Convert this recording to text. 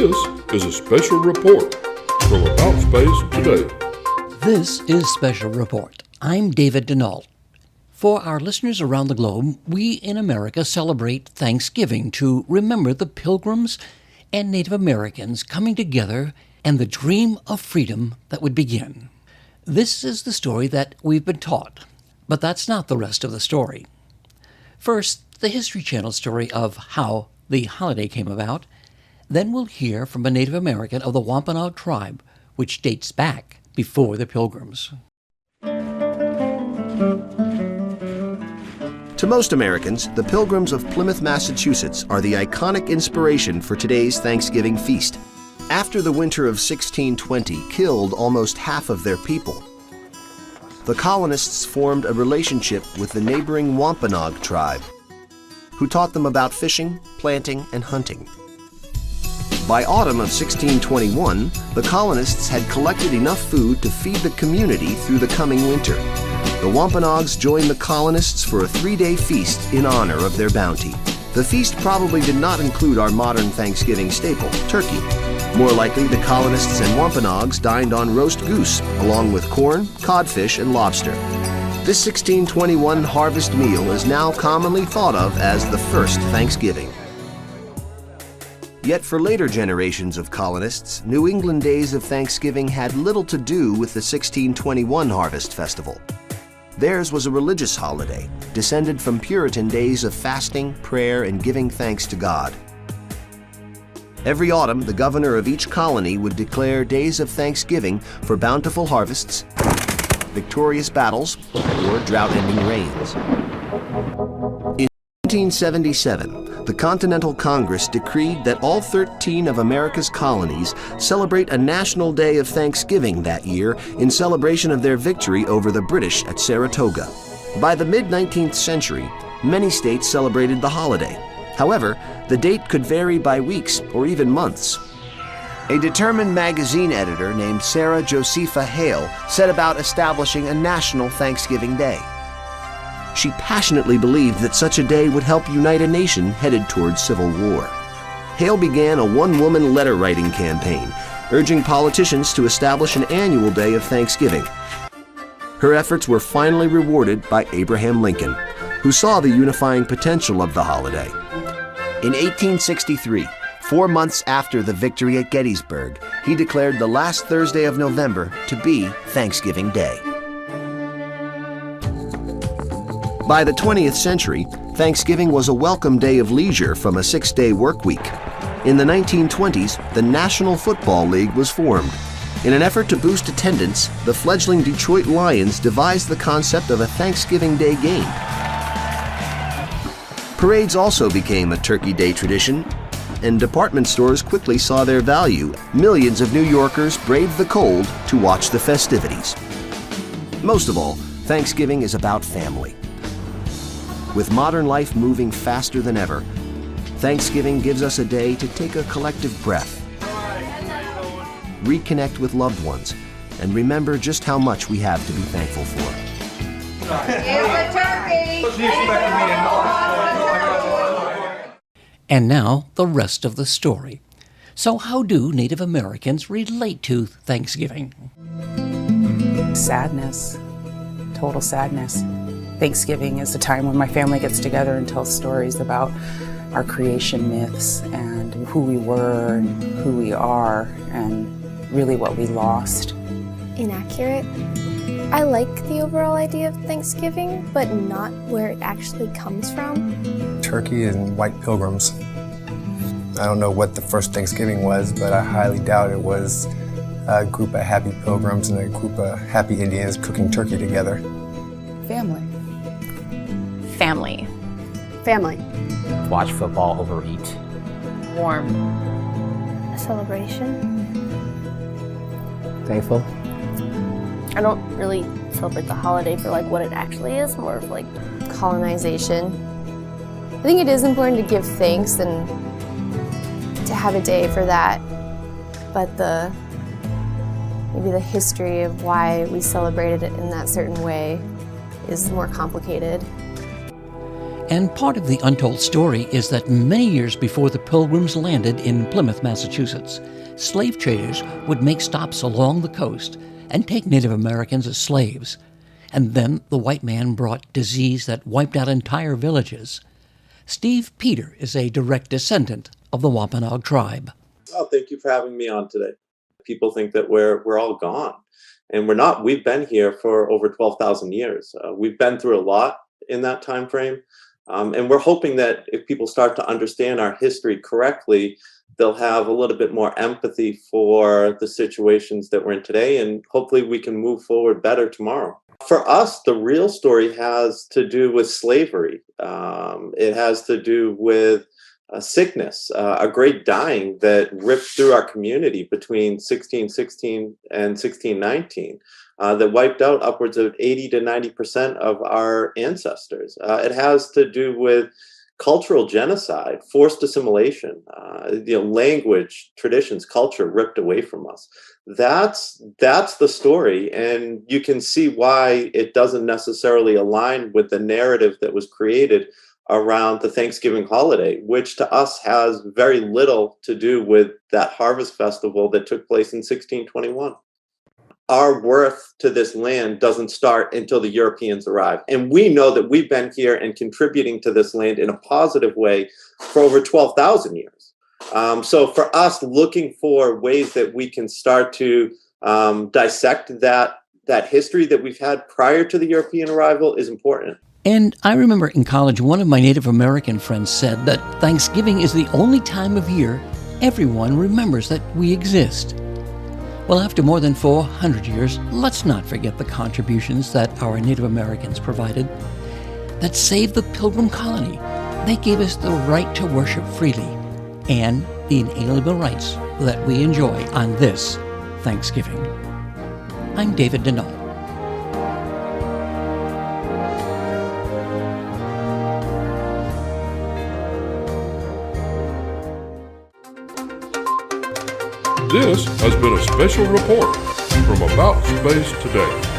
This is a special report from About Space Today. This is Special Report. I'm David Denault. For our listeners around the globe, we in America celebrate Thanksgiving to remember the Pilgrims and Native Americans coming together and the dream of freedom that would begin. This is the story that we've been taught, but that's not the rest of the story. First, the History Channel story of how the holiday came about. Then we'll hear from a Native American of the Wampanoag tribe, which dates back before the Pilgrims. To most Americans, the Pilgrims of Plymouth, Massachusetts are the iconic inspiration for today's Thanksgiving feast. After the winter of 1620 killed almost half of their people, the colonists formed a relationship with the neighboring Wampanoag tribe, who taught them about fishing, planting, and hunting. By autumn of 1621, the colonists had collected enough food to feed the community through the coming winter. The Wampanoags joined the colonists for a 3-day feast in honor of their bounty. The feast probably did not include our modern Thanksgiving staple, turkey. More likely, the colonists and Wampanoags dined on roast goose, along with corn, codfish, and lobster. This 1621 harvest meal is now commonly thought of as the first Thanksgiving. Yet for later generations of colonists, New England days of Thanksgiving had little to do with the 1621 harvest festival. Theirs was a religious holiday, descended from Puritan days of fasting, prayer, and giving thanks to God. Every autumn, the governor of each colony would declare days of thanksgiving for bountiful harvests, victorious battles, or drought-ending rains. In 1777, the Continental Congress decreed that all 13 of America's colonies celebrate a national day of Thanksgiving that year in celebration of their victory over the British at Saratoga. By the mid-19th century, many states celebrated the holiday. However, the date could vary by weeks or even months. A determined magazine editor named Sarah Josepha Hale set about establishing a national Thanksgiving Day. She passionately believed that such a day would help unite a nation headed towards civil war. Hale began a one-woman letter-writing campaign, urging politicians to establish an annual day of Thanksgiving. Her efforts were finally rewarded by Abraham Lincoln, who saw the unifying potential of the holiday. In 1863, 4 months after the victory at Gettysburg, he declared the last Thursday of November to be Thanksgiving Day. By the 20th century, Thanksgiving was a welcome day of leisure from a 6-day work week. In the 1920s, the National Football League was formed. In an effort to boost attendance, the fledgling Detroit Lions devised the concept of a Thanksgiving Day game. Parades also became a Turkey Day tradition, and department stores quickly saw their value. Millions of New Yorkers braved the cold to watch the festivities. Most of all, Thanksgiving is about family. With modern life moving faster than ever, Thanksgiving gives us a day to take a collective breath, reconnect with loved ones, and remember just how much we have to be thankful for. And now, the rest of the story. So how do Native Americans relate to Thanksgiving? Sadness, total sadness. Thanksgiving is a time when my family gets together and tells stories about our creation myths and who we were and who we are and really what we lost. Inaccurate. I like the overall idea of Thanksgiving, but not where it actually comes from. Turkey and white pilgrims. I don't know what the first Thanksgiving was, but I highly doubt it was a group of happy pilgrims and a group of happy Indians cooking turkey together. Family. Family. Family. Watch football, overeat. Warm. A celebration. Thankful. I don't really celebrate the holiday for like what it actually is, more of like Colonization. I think it is important to give thanks and to have a day for that, but maybe the history of why we celebrated it in that certain way is more complicated. And part of the untold story is that many years before the Pilgrims landed in Plymouth, Massachusetts, slave traders would make stops along the coast and take Native Americans as slaves. And then the white man brought disease that wiped out entire villages. Steve Peter is a direct descendant of the Wampanoag tribe. Oh, thank you for having me on today. People think that we're all gone, and we're not. We've been here for over 12,000 years. We've been through a lot in that time frame, and we're hoping that if people start to understand our history correctly, they'll have a little bit more empathy for the situations that we're in today, and hopefully we can move forward better tomorrow. For us, the real story has to do with slavery. It has to do with sickness, a great dying that ripped through our community between 1616 and 1619, that wiped out upwards of 80 to 90% of our ancestors. It has to do with cultural genocide, forced assimilation, language, traditions, culture ripped away from us. That's the story, and you can see why it doesn't necessarily align with the narrative that was created around the Thanksgiving holiday, which to us has very little to do with that harvest festival that took place in 1621. Our worth to this land doesn't start until the Europeans arrive. And we know that we've been here and contributing to this land in a positive way for over 12,000 years. So for us, looking for ways that we can start to dissect that history that we've had prior to the European arrival is important. And I remember in college, one of my Native American friends said that Thanksgiving is the only time of year everyone remembers that we exist. Well, after more than 400 years, let's not forget the contributions that our Native Americans provided that saved the Pilgrim colony. They gave us the right to worship freely and the inalienable rights that we enjoy on this Thanksgiving. I'm David Denault. This has been a special report from About Space Today.